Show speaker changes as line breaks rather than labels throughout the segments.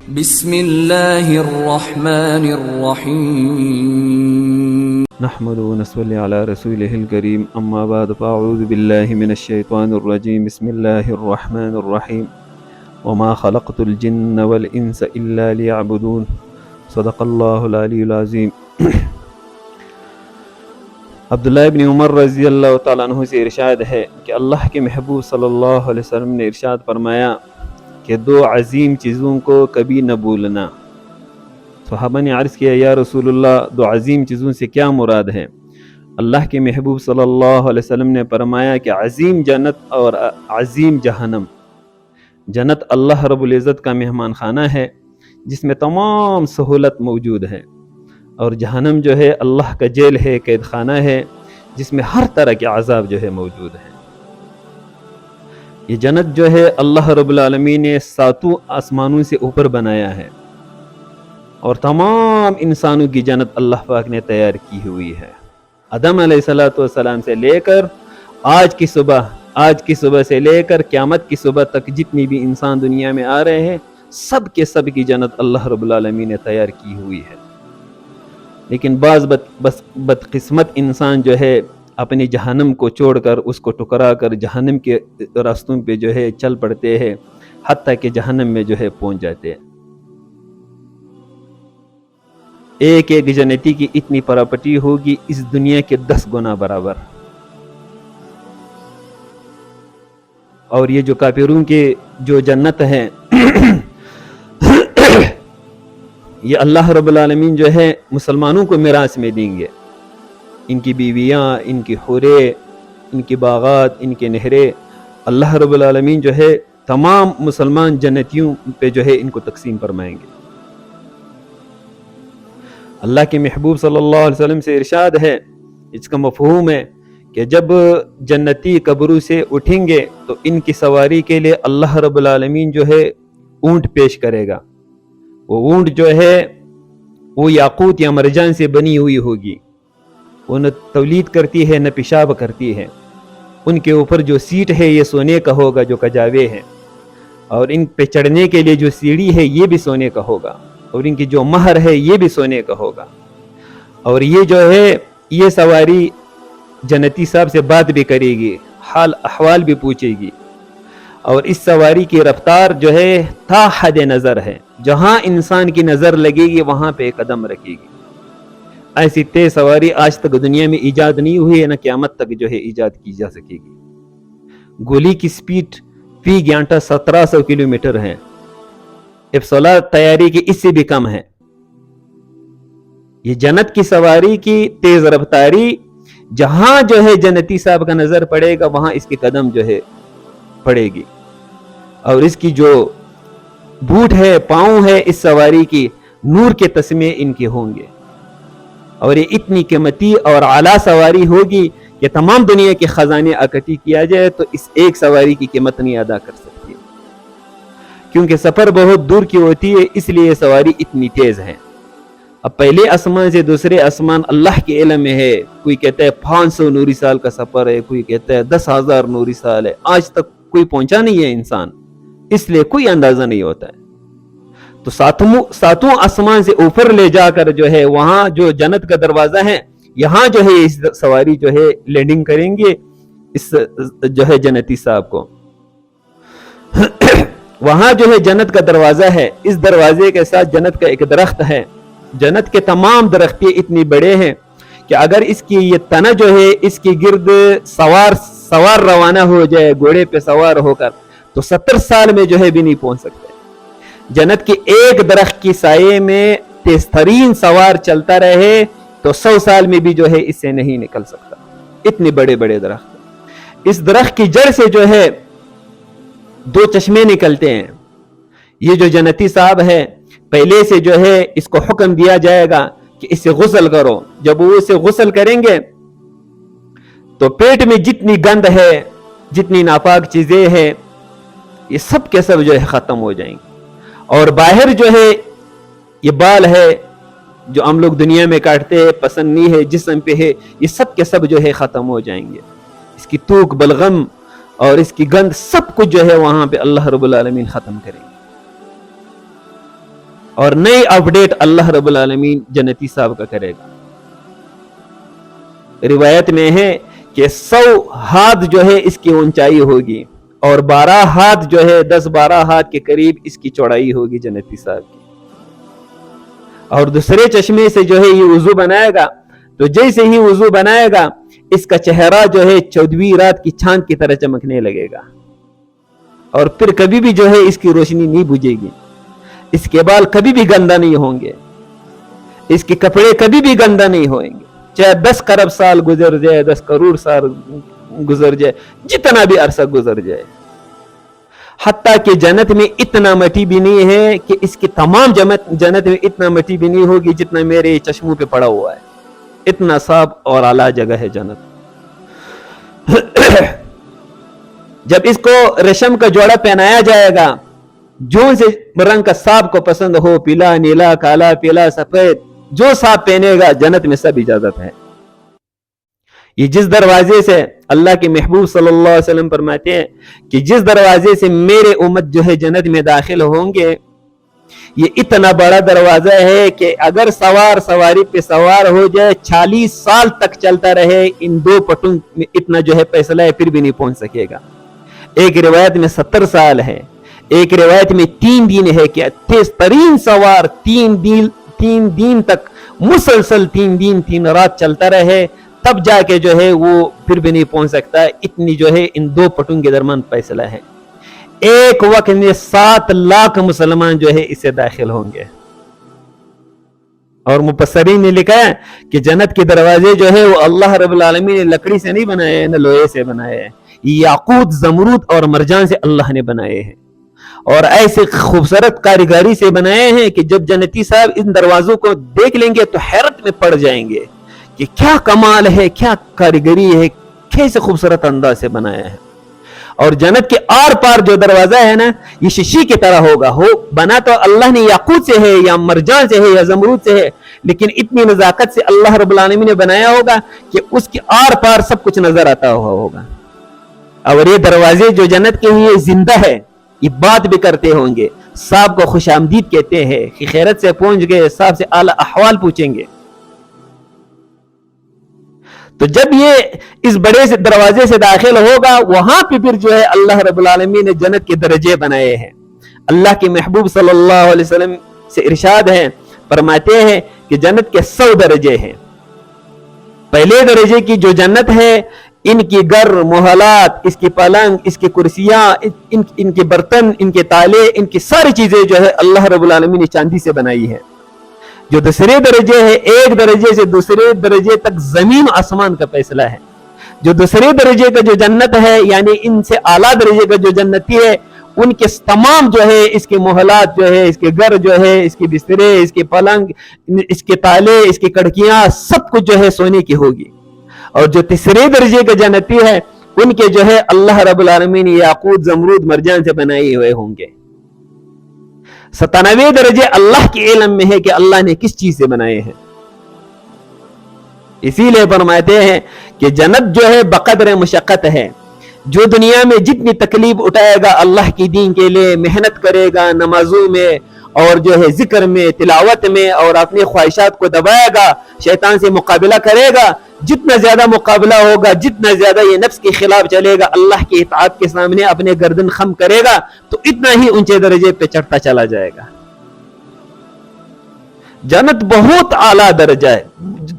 بسم اللہ الرحمن الرحیم
نحمد و نصلی علی رسولہ الکریم اما بعد فاعوذ باللہ من الشیطان الرجیم بسم اللہ الرحمن الرحیم وما خلقت الجن والانس الا لیعبدون صدق اللہ العلی العظیم۔ عبداللہ ابن عمر رضی اللہ تعالیٰ عنہ سے ارشاد ہے کہ اللہ کے محبوب صلی اللہ علیہ وسلم نے ارشاد فرمایا کہ دو عظیم چیزوں کو کبھی نہ بھولنا۔ صحابہ نے عرض کیا یا رسول اللہ دو عظیم چیزوں سے کیا مراد ہے؟ اللہ کے محبوب صلی اللہ علیہ وسلم نے فرمایا کہ عظیم جنت اور عظیم جہنم۔ جنت اللہ رب العزت کا مہمان خانہ ہے جس میں تمام سہولت موجود ہے، اور جہنم جو ہے اللہ کا جیل ہے، قید خانہ ہے جس میں ہر طرح کے عذاب جو ہے موجود ہے۔ یہ جنت جو ہے اللہ رب العالمین نے 7 آسمانوں سے اوپر بنایا ہے، اور تمام انسانوں کی جنت اللہ پاک نے تیار کی ہوئی ہے۔ آدم علیہ السلام سے لے کر آج کی صبح سے لے کر قیامت کی صبح تک جتنی بھی انسان دنیا میں آ رہے ہیں سب کی جنت اللہ رب العالمین نے تیار کی ہوئی ہے۔ لیکن بعض بدقسمت انسان جو ہے اپنی جہنم کو چھوڑ کر اس کو ٹکرا کر جہنم کے راستوں پہ جو ہے چل پڑتے ہیں، حتیٰ کہ جہنم میں جو ہے پہنچ جاتے ہیں۔ ایک جنتی کی اتنی پراپرٹی ہوگی اس دنیا کے 10 گنا برابر، اور یہ جو کافروں کے جو جنت ہے یہ اللہ رب العالمین جو ہے مسلمانوں کو میراث میں دیں گے۔ ان کی بیویاں، ان کی حوریں، ان کی باغات، ان کے نہریں اللہ رب العالمین جو ہے تمام مسلمان جنتیوں پہ جو ہے ان کو تقسیم فرمائیں گے۔ اللہ کے محبوب صلی اللہ علیہ وسلم سے ارشاد ہے، اس کا مفہوم ہے کہ جب جنتی قبروں سے اٹھیں گے تو ان کی سواری کے لیے اللہ رب العالمین جو ہے اونٹ پیش کرے گا۔ وہ اونٹ جو ہے وہ یاقوت یا مرجان سے بنی ہوئی ہوگی، وہ نہ تولید کرتی ہے نہ پیشاب کرتی ہے۔ ان کے اوپر جو سیٹ ہے یہ سونے کا ہوگا جو کجاوے ہے، اور ان پہ چڑھنے کے لیے جو سیڑھی ہے یہ بھی سونے کا ہوگا، اور ان کی جو مہر ہے یہ بھی سونے کا ہوگا۔ اور یہ جو ہے یہ سواری جنتی صاحب سے بات بھی کرے گی، حال احوال بھی پوچھے گی، اور اس سواری کی رفتار جو ہے تا حد نظر ہے، جہاں انسان کی نظر لگے گی وہاں پہ قدم رکھے گی۔ ایسی تیز سواری آج تک دنیا میں ایجاد نہیں ہوئی ہے، نہ قیامت تک جو ہے ایجاد کی جا سکے گی۔ گولی کی سپیڈ فی گھنٹہ 1700 کلومیٹر ہے، افصلہ تیاری کی اس سے بھی کم ہے۔ یہ جنت کی سواری کی تیز رفتاری جہاں جو ہے جنتی صاحب کا نظر پڑے گا وہاں اس کے قدم جو ہے پڑے گی، اور اس کی جو بوٹ ہے، پاؤں ہے اس سواری کی، نور کے تسمے ان کے ہوں گے، اور یہ اتنی قیمتی اور اعلیٰ سواری ہوگی کہ تمام دنیا کے خزانے اکٹھی کیا جائے تو اس ایک سواری کی قیمت نہیں ادا کر سکتی، کیونکہ سفر بہت دور کی ہوتی ہے، اس لیے سواری اتنی تیز ہے۔ اب پہلے آسمان سے دوسرے آسمان اللہ کے علم میں ہے، کوئی کہتا ہے 500 نوری سال کا سفر ہے، کوئی کہتا ہے 10,000 نوری سال ہے، آج تک کوئی پہنچا نہیں ہے انسان، اس لیے کوئی اندازہ نہیں ہوتا ہے۔ تو 7 آسمان سے اوپر لے جا کر جو ہے وہاں جو جنت کا دروازہ ہے یہاں جو ہے اس سواری جو ہے لینڈنگ کریں گے اس جو ہے جنتی صاحب کو۔ وہاں جو ہے جنت کا دروازہ ہے، اس دروازے کے ساتھ جنت کا ایک درخت ہے۔ جنت کے تمام درخت اتنی بڑے ہیں کہ اگر اس کی یہ تنہ جو ہے اس کی گرد سوار روانہ ہو جائے گھوڑے پہ سوار ہو کر تو 70 سال میں جو ہے بھی نہیں پہنچ سکتے۔ جنت کے ایک درخت کی سائے میں تیز ترین سوار چلتا رہے تو 100 سال میں بھی جو ہے اس سے نہیں نکل سکتا، اتنے بڑے بڑے درخت۔ اس درخت کی جڑ سے جو ہے 2 چشمے نکلتے ہیں۔ یہ جو جنتی صاحب ہے پہلے سے جو ہے اس کو حکم دیا جائے گا کہ اس سے غسل کرو۔ جب وہ اسے غسل کریں گے تو پیٹ میں جتنی گند ہے، جتنی ناپاک چیزیں ہیں، یہ سب کے سب جو ہے ختم ہو جائیں گے، اور باہر جو ہے یہ بال ہے جو ہم لوگ دنیا میں کاٹتے ہیں، پسند نہیں ہے، جسم پہ ہے، یہ سب کے سب جو ہے ختم ہو جائیں گے۔ اس کی توک بلغم اور اس کی گند سب کچھ جو ہے وہاں پہ اللہ رب العالمین ختم کریں گے۔ اور نئی اپڈیٹ اللہ رب العالمین جنتی صاحب کا کرے گا. روایت میں ہے کہ 100 ہاتھ جو ہے اس کی اونچائی ہوگی اور 12 ہاتھ جو ہے 10-12 ہاتھ کے قریب اس کی چوڑائی ہوگی جنتی صاحب کی. اور دوسرے چشمے سے جو ہے یہ وضو بنائے گا تو جیسے ہی وضو بنائے گا اس کا چہرہ جو ہے 14ویں رات کی چاند کی طرح چمکنے لگے گا اور پھر کبھی بھی جو ہے اس کی روشنی نہیں بجھے گی. اس کے بال کبھی بھی گندا نہیں ہوں گے, اس کے کپڑے کبھی بھی گندا نہیں ہوئیں گے, چاہے 10 کروڑ سال گزر جائے, 10 کروڑ سال گزر جائے, جتنا بھی عرصہ گزر جائے. حتیٰ کہ جنت میں اتنا مٹی بھی نہیں ہے کہ اس کی تمام جنت میں اتنا مٹی بھی نہیں ہوگی جتنا میرے چشموں پہ پڑا ہوا ہے. اتنا صاف اور اعلیٰ جگہ ہے جنت. جب اس کو ریشم کا جوڑا پہنایا جائے گا, جو سے رنگ کا سانپ کو پسند ہو, پیلا, نیلا, کالا, پیلا, سفید, جو سانپ پہنے گا جنت میں سب اجازت ہے. یہ جس دروازے سے اللہ کے محبوب صلی اللہ علیہ وسلم فرماتے ہیں کہ جس دروازے سے میرے امت جو ہے جنت میں داخل ہوں گے, یہ اتنا بڑا دروازہ ہے کہ اگر سواری پہ سوار ہو جائے 40 سال تک چلتا رہے, ان 2 پٹوں میں اتنا جو ہے فیصلہ ہے پھر بھی نہیں پہنچ سکے گا. ایک روایت میں 70 سال ہے, ایک روایت میں 3 دن ہے کہ تیز ترین سوار 3 دن تک مسلسل 3 دن 3 رات چلتا رہے تب جا کے جو ہے وہ پھر بھی نہیں پہنچ سکتا. اتنی جو ہے ان 2 پٹوں کے درمیان فیصلہ ہے. ایک وقت میں 7 لاکھ مسلمان جو ہے اس سے داخل ہوں گے. اور مفسرین نے لکھا ہے کہ جنت کے دروازے جو ہے وہ اللہ رب العالمین نے لکڑی سے نہیں بنائے ہیں, نہ لوہے سے بنائے ہیں, یاقوت, زمرود اور مرجان سے اللہ نے بنائے ہیں. اور ایسے خوبصورت کاریگری سے بنائے ہیں کہ جب جنتی صاحب ان دروازوں کو دیکھ لیں گے تو حیرت میں پڑ جائیں گے کہ کیا کمال ہے, کیا کاریگری ہے, کیسے خوبصورت انداز سے بنایا ہے. اور جنت کے آر پار جو دروازہ ہے نا, یہ شیشے کی طرح ہوگا. بنا تو اللہ نے یاقوت سے ہے یا مرجان سے ہے یا زمرود سے ہے, لیکن اتنی نزاکت سے اللہ رب العالمین نے بنایا ہوگا کہ اس کے آر پار سب کچھ نظر آتا ہوگا. اور یہ دروازے جو جنت کے ہیں یہ زندہ ہے, یہ بات بھی کرتے ہوں گے. صاحب کو خوش آمدید کہتے ہیں کہ خیرت سے پہنچ گئے, صاحب سے اعلی احوال پوچھیں گے. تو جب یہ اس بڑے سے دروازے سے داخل ہوگا, وہاں پہ پھر جو ہے اللہ رب العالمین نے جنت کے درجے بنائے ہیں. اللہ کے محبوب صلی اللہ علیہ وسلم سے ارشاد ہے, فرماتے ہیں کہ جنت کے 100 درجے ہیں. پہلے درجے کی جو جنت ہے, ان کی گر, محلات, اس کی پلنگ, اس کی کرسیاں, ان کے برتن, ان کے تالے, ان کی ساری چیزیں جو ہے اللہ رب العالمین نے چاندی سے بنائی ہے. جو دوسرے درجے ہے, ایک درجے سے دوسرے درجے تک زمین آسمان کا فیصلہ ہے. جو دوسرے درجے کا جو جنت ہے, یعنی ان سے اعلیٰ درجے کا جو جنتی ہے, ان کے تمام جو ہے اس کے محلات جو ہے, اس کے گھر جو ہے, اس کے بسترے, اس کے پلنگ, اس کے تالے, اس کی کڑکیاں, سب کچھ جو ہے سونے کی ہوگی. اور جو تیسرے درجے کا جنتی ہے, ان کے جو ہے اللہ رب العالمین یاقوت, زمرود, مرجان سے بنائے ہوئے ہوں گے. 97 درجے اللہ کے علم میں ہے کہ اللہ نے کس چیز سے بنائے ہیں. اسی لیے فرماتے ہیں کہ جنت جو ہے بقدر مشقت ہے. جو دنیا میں جتنی تکلیف اٹھائے گا اللہ کی دین کے لیے, محنت کرے گا نمازوں میں اور جو ہے ذکر میں, تلاوت میں, اور اپنی خواہشات کو دبائے گا, شیطان سے مقابلہ کرے گا, جتنا زیادہ مقابلہ ہوگا, جتنا زیادہ یہ نفس کے خلاف چلے گا, اللہ کی اطاعت کے سامنے اپنے گردن خم کرے گا, تو اتنا ہی اونچے درجے پہ چڑھتا چلا جائے گا. جنت بہت اعلیٰ درجہ ہے.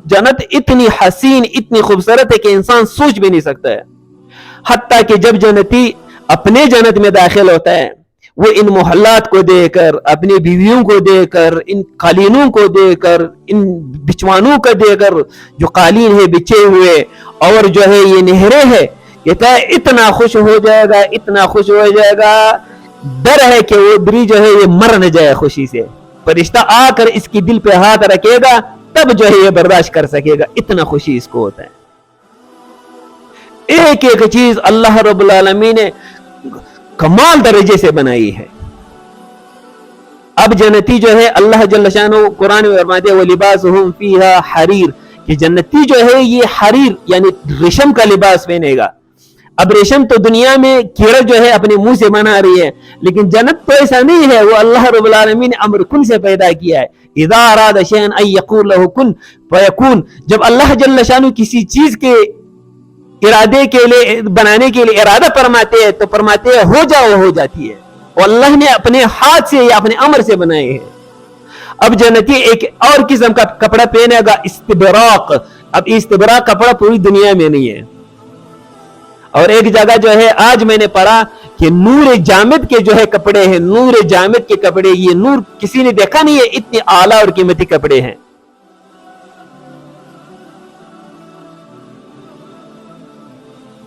جنت اتنی حسین, اتنی خوبصورت ہے کہ انسان سوچ بھی نہیں سکتا ہے. حتیٰ کہ جب جنتی اپنے جنت میں داخل ہوتا ہے, وہ ان محلات کو دے کر, اپنی بیویوں کو دے کر, ان قالینوں کو دے کر, ان بچوانوں کو دے کر, جو قالین ہے بچھے ہوئے, اور جو ہے یہ نہریں ہے, کہتا ہے اتنا خوش ہو جائے گا, اتنا خوش ہو جائے گا, ڈر ہے کہ وہ دری جو ہے یہ مر نہ جائے خوشی سے. فرشتہ آ کر اس کی دل پہ ہاتھ رکھے گا تب جو ہے یہ برداشت کر سکے گا, اتنا خوشی اس کو ہوتا ہے. ایک ایک چیز اللہ رب العالمین نے کمال درجے سے بنائی ہے. اب جنتی جو ہے اللہ جل شانہ قرآن میں فرماتے ہیں وَلِبَاسُهُمْ فِيهَا حریر, کہ جنتی جو ہے یہ حریر یعنی ریشم کا لباس پہنے گا. اب ریشم تو دنیا میں کیڑا جو ہے اپنے منہ سے بنا رہی ہے، لیکن جنت تو ایسا نہیں ہے، وہ اللہ رب العالمین نے امر کن سے پیدا کیا ہے. اذا اراد شیئا ان یقول له کن فیکون. جب اللہ جل شانہ کسی چیز کے ارادے کے لیے بنانے کے لیے ارادہ فرماتے ہیں تو فرماتے ہیں ہو جا، وہ ہو جاتی ہے. اور اللہ نے اپنے ہاتھ سے یا اپنے امر سے بنائے ہیں. اب جنتی ایک اور قسم کا کپڑا پہنے گا، استبراق. اب استبراق کپڑا پوری دنیا میں نہیں ہے. اور ایک جگہ جو ہے آج میں نے پڑھا کہ نور جامد کے جو ہے کپڑے ہیں، نور جامد کے کپڑے، یہ نور کسی نے دیکھا نہیں ہے، اتنے اعلیٰ اور قیمتی کپڑے ہیں.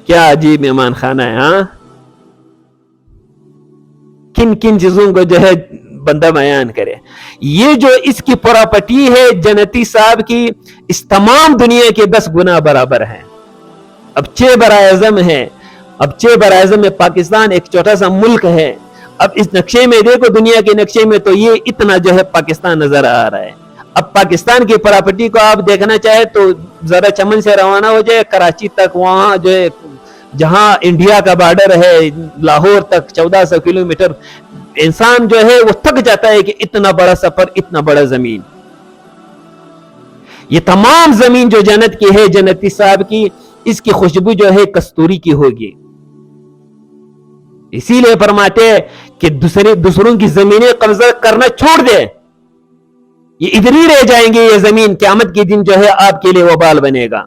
کیا عجیب مہمان خانہ ہے. ہاں کن کن چیزوں کو جو ہے بندہ بیان کرے. یہ جو اس کی پراپرٹی ہے جنتی صاحب کی، اس تمام دنیا کے 10 گنا برابر ہے. اب 6 براعظم ہے. اب 6 براعظم میں پاکستان ایک چھوٹا سا ملک ہے. اب اس نقشے میں دیکھو، دنیا کے نقشے میں تو یہ اتنا جو ہے پاکستان نظر آ رہا ہے. اب پاکستان کی پراپرٹی کو آپ دیکھنا چاہے تو ذرا چمن سے روانہ ہو جائے کراچی تک، وہاں جو ہے جہاں انڈیا کا بارڈر ہے لاہور تک 1400 کلومیٹر، انسان جو ہے وہ تھک جاتا ہے کہ اتنا بڑا سفر، اتنا بڑا زمین. یہ تمام زمین جو جنت کی ہے جنتی صاحب کی، اس کی خوشبو جو ہے کستوری کی ہوگی. اسی لیے فرماتے ہیں کہ دوسروں کی زمینیں قبضہ کرنا چھوڑ دے، یہ ادھر ہی رہ جائیں گے. یہ زمین قیامت کے دن جو ہے آپ کے لیے وبال بنے گا.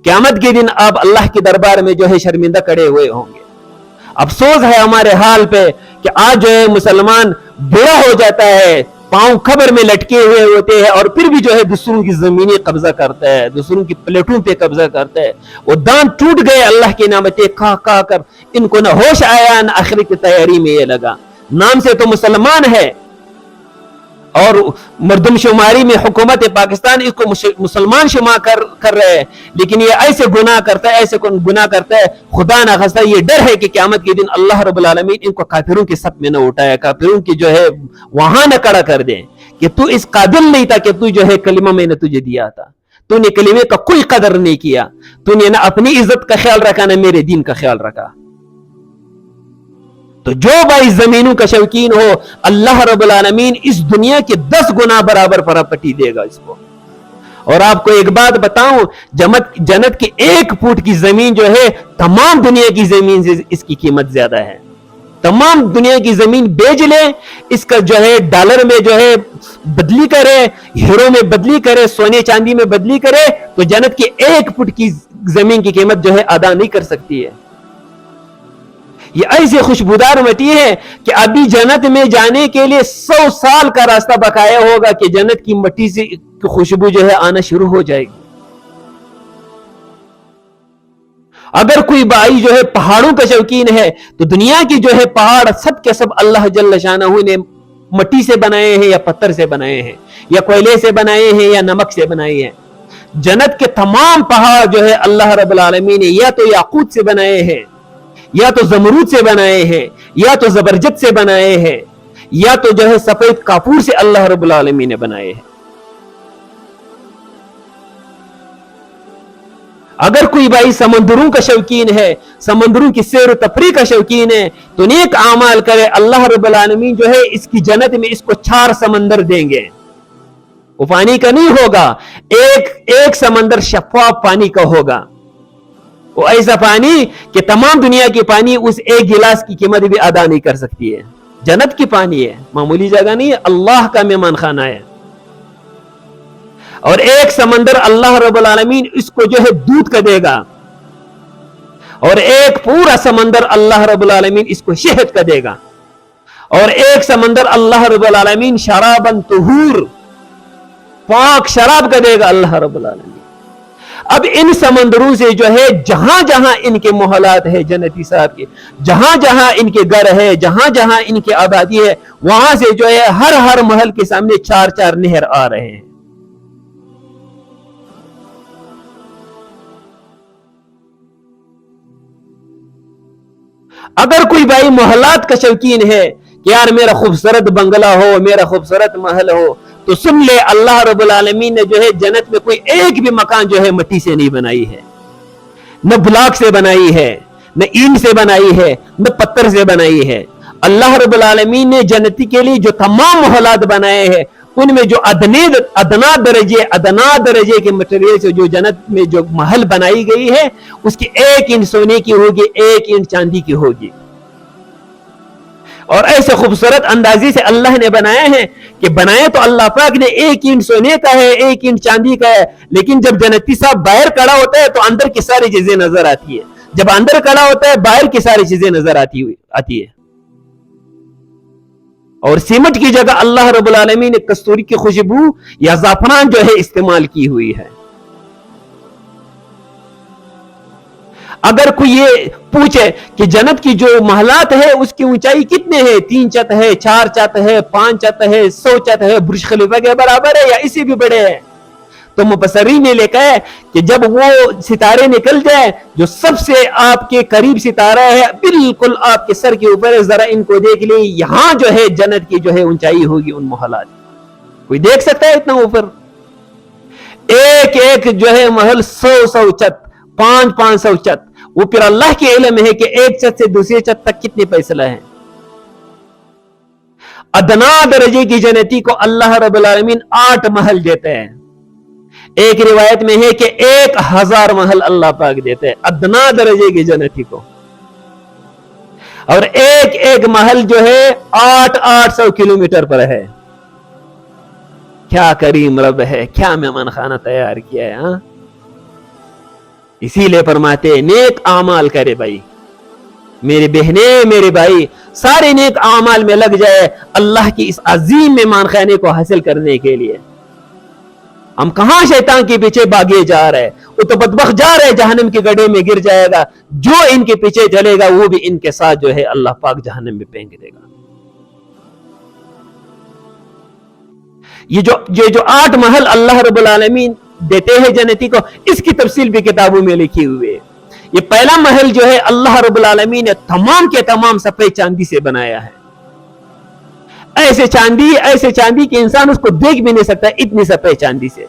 قیامت کے دن آپ اللہ کے دربار میں جو ہے شرمندہ کھڑے ہوئے ہوں گے. افسوس ہے ہمارے حال پہ کہ آج جو ہے مسلمان بڑا ہو جاتا ہے، پاؤں قبر میں لٹکے ہوئے ہوتے ہیں، اور پھر بھی جو ہے دوسروں کی زمینیں قبضہ کرتا ہے، دوسروں کی پلیٹوں پہ قبضہ کرتا ہے. وہ دانت ٹوٹ گئے اللہ کی نعمتیں کھا کھا کر، ان کو نہ ہوش آیا نہ آخرت کی تیاری میں یہ لگا. نام سے تو مسلمان ہے اور مردم شماری میں حکومت پاکستان اس کو مسلمان شمار کر رہے ہیں، لیکن یہ ایسے گناہ کرتا ہے، ایسے گناہ کرتا ہے. خدا نہ خواستہ یہ ڈر ہے کہ قیامت کے دن اللہ رب العالمین ان کو کافروں کے صف میں نہ اٹھائے، کافروں کی جو ہے وہاں نہ کڑا کر دیں کہ تو اس قابل نہیں تھا کہ تو جو ہے کلمہ میں نے تجھے دیا تھا، تو نے کلمے کا کوئی قدر نہیں کیا، تو نے نہ اپنی عزت کا خیال رکھا نہ میرے دین کا خیال رکھا. تو جو بھائی زمینوں کا شوقین ہو، اللہ رب العالمین اس دنیا کے 10 گنا برابر پراپرٹی دے گا اس کو. اور آپ کو ایک بات بتاؤں، جنت کی 1 فٹ کی زمین جو ہے تمام دنیا کی زمین سے اس کی قیمت زیادہ ہے. تمام دنیا کی زمین بیچ لے، اس کا جو ہے ڈالر میں جو ہے بدلی کرے، ہیرو میں بدلی کرے، سونے چاندی میں بدلی کرے، تو جنت کی 1 فٹ کی زمین کی قیمت جو ہے ادا نہیں کر سکتی ہے. یہ ایسے خوشبودار مٹی ہے کہ ابھی جنت میں جانے کے لیے 100 سال کا راستہ بقایا ہوگا کہ جنت کی مٹی سے خوشبو جو ہے آنا شروع ہو جائے گی. اگر کوئی بھائی جو ہے پہاڑوں کا شوقین ہے تو دنیا کی جو ہے پہاڑ سب کے سب اللہ جل شانہ نے مٹی سے بنائے ہیں یا پتھر سے بنائے ہیں یا کوئلے سے بنائے ہیں یا نمک سے بنائے ہیں. جنت کے تمام پہاڑ جو ہے اللہ رب العالمین نے یا تو یاقوت سے بنائے ہیں، یا تو زمرود سے بنائے ہیں، یا تو زبرجد سے بنائے ہیں، یا تو جو ہے سفید کافور سے اللہ رب العالمین نے بنائے ہیں. اگر کوئی بھائی سمندروں کا شوقین ہے، سمندروں کی سیر و تفریح کا شوقین ہے، تو نیک اعمال کرے. اللہ رب العالمین جو ہے اس کی جنت میں اس کو 4 سمندر دیں گے. وہ پانی کا نہیں ہوگا، ایک سمندر شفاف پانی کا ہوگا. وہ ایسا پانی کہ تمام دنیا کی پانی اس 1 گلاس کی قیمت بھی ادا نہیں کر سکتی ہے. جنت کی پانی ہے، معمولی جگہ نہیں ہے، اللہ کا مہمان خانہ ہے. اور 1 سمندر اللہ رب العالمین اس کو جو ہے دودھ کا دے گا، اور 1 پورا سمندر اللہ رب العالمین اس کو شہد کا دے گا، اور 1 سمندر اللہ رب العالمین شرابن طہور پاک شراب کا دے گا اللہ رب العالمین. اب ان سمندروں سے جو ہے جہاں جہاں ان کے محلات ہے جنتی صاحب کے، جہاں جہاں ان کے گھر ہے، جہاں جہاں ان کی آبادی ہے، وہاں سے جو ہے ہر محل کے سامنے 4 نہر آ رہے ہیں. اگر کوئی بھائی محلات کا شوقین ہے کہ یار میرا خوبصورت بنگلہ ہو، میرا خوبصورت محل ہو، تو سن لے اللہ رب العالمین نے جو ہے جنت میں کوئی ایک بھی مکان جو ہے مٹی سے نہیں بنائی ہے، نہ بلاک سے بنائی ہے، نہ اینٹ سے بنائی ہے نہ پتھر سے بنائی ہے. اللہ رب العالمین نے جنتی کے لیے جو تمام محلات بنائے ہیں ان میں جو ادنا درجے کے مٹیریل سے جو جنت میں جو محل بنائی گئی ہے اس کی 1 اینٹ سونے کی ہوگی, 1 اینٹ چاندی کی ہوگی. اور ایسے خوبصورت اندازے سے اللہ نے بنایا ہے کہ بنایا تو اللہ پاک نے 1 اینٹ سونے کا ہے, 1 اینٹ چاندی کا ہے, لیکن جب جنتی صاحب باہر کھڑا ہوتا ہے تو اندر کی ساری چیزیں نظر آتی ہے. جب اندر کھڑا ہوتا ہے باہر کی ساری چیزیں نظر آتی ہے. اور سیمنٹ کی جگہ اللہ رب العالمین نے کستوری کی خوشبو یا زعفران جو ہے استعمال کی ہوئی ہے. اگر کوئی یہ پوچھے کہ جنت کی جو محلات ہے اس کی اونچائی کتنے ہیں, 3 چھت ہے, 4 چھت ہے, 5 چھت ہے, 100 چھت ہے, برج خلیفہ کے برابر ہے یا اسی بھی بڑے ہیں, تو مفسرین نے لکھا ہے کہ جب وہ ستارے نکل جائے جو سب سے آپ کے قریب ستارہ ہے بالکل آپ کے سر کے اوپر ہے, ذرا ان کو دیکھ لیں, یہاں جو ہے جنت کی جو ہے اونچائی ہوگی ان محلات. کوئی دیکھ سکتا ہے اتنا اوپر؟ ایک جو ہے محل 100 چھت, 500 چھت. وہ پھر اللہ کے علم ہے کہ ایک چھت سے دوسرے چھت تک کتنے فیصلہ ہیں. ادنا درجے کی جنتی کو اللہ رب العالمین 8 محل دیتے ہیں. ایک روایت میں ہے کہ 1000 محل اللہ پاک دیتے ہیں ادنا درجے کی جنتی کو. اور ایک محل جو ہے 800 کلومیٹر پر ہے. کیا کریم رب ہے, کیا مہمان خانہ تیار کیا ہے. ہاں, اسی لیے فرماتے نیک اعمال کرے بھائی, میرے بہنیں میرے بھائی, سارے نیک اعمال میں لگ جائے اللہ کی اس عظیم مہمان خانے کو حاصل کرنے کے لیے. ہم کہاں شیطان کے پیچھے بھاگے جا رہے, وہ تو بدبخت جا رہے جہنم کے گڑھے میں گر جائے گا. جو ان کے پیچھے چلے گا وہ بھی ان کے ساتھ جو ہے اللہ پاک جہنم میں پھینک دے گا. یہ جو 8 محل اللہ رب العالمین دیتے ہیں جنتی کو, اس کی تفصیل بھی کتابوں میں لکھی ہوئی ہے. یہ پہلا محل جو ہے اللہ رب العالمین نے تمام کے تمام سفید چاندی سے بنایا ہے. ایسے چاندی کہ انسان اس کو دیکھ بھی نہیں سکتا, اتنی سفید چاندی سے.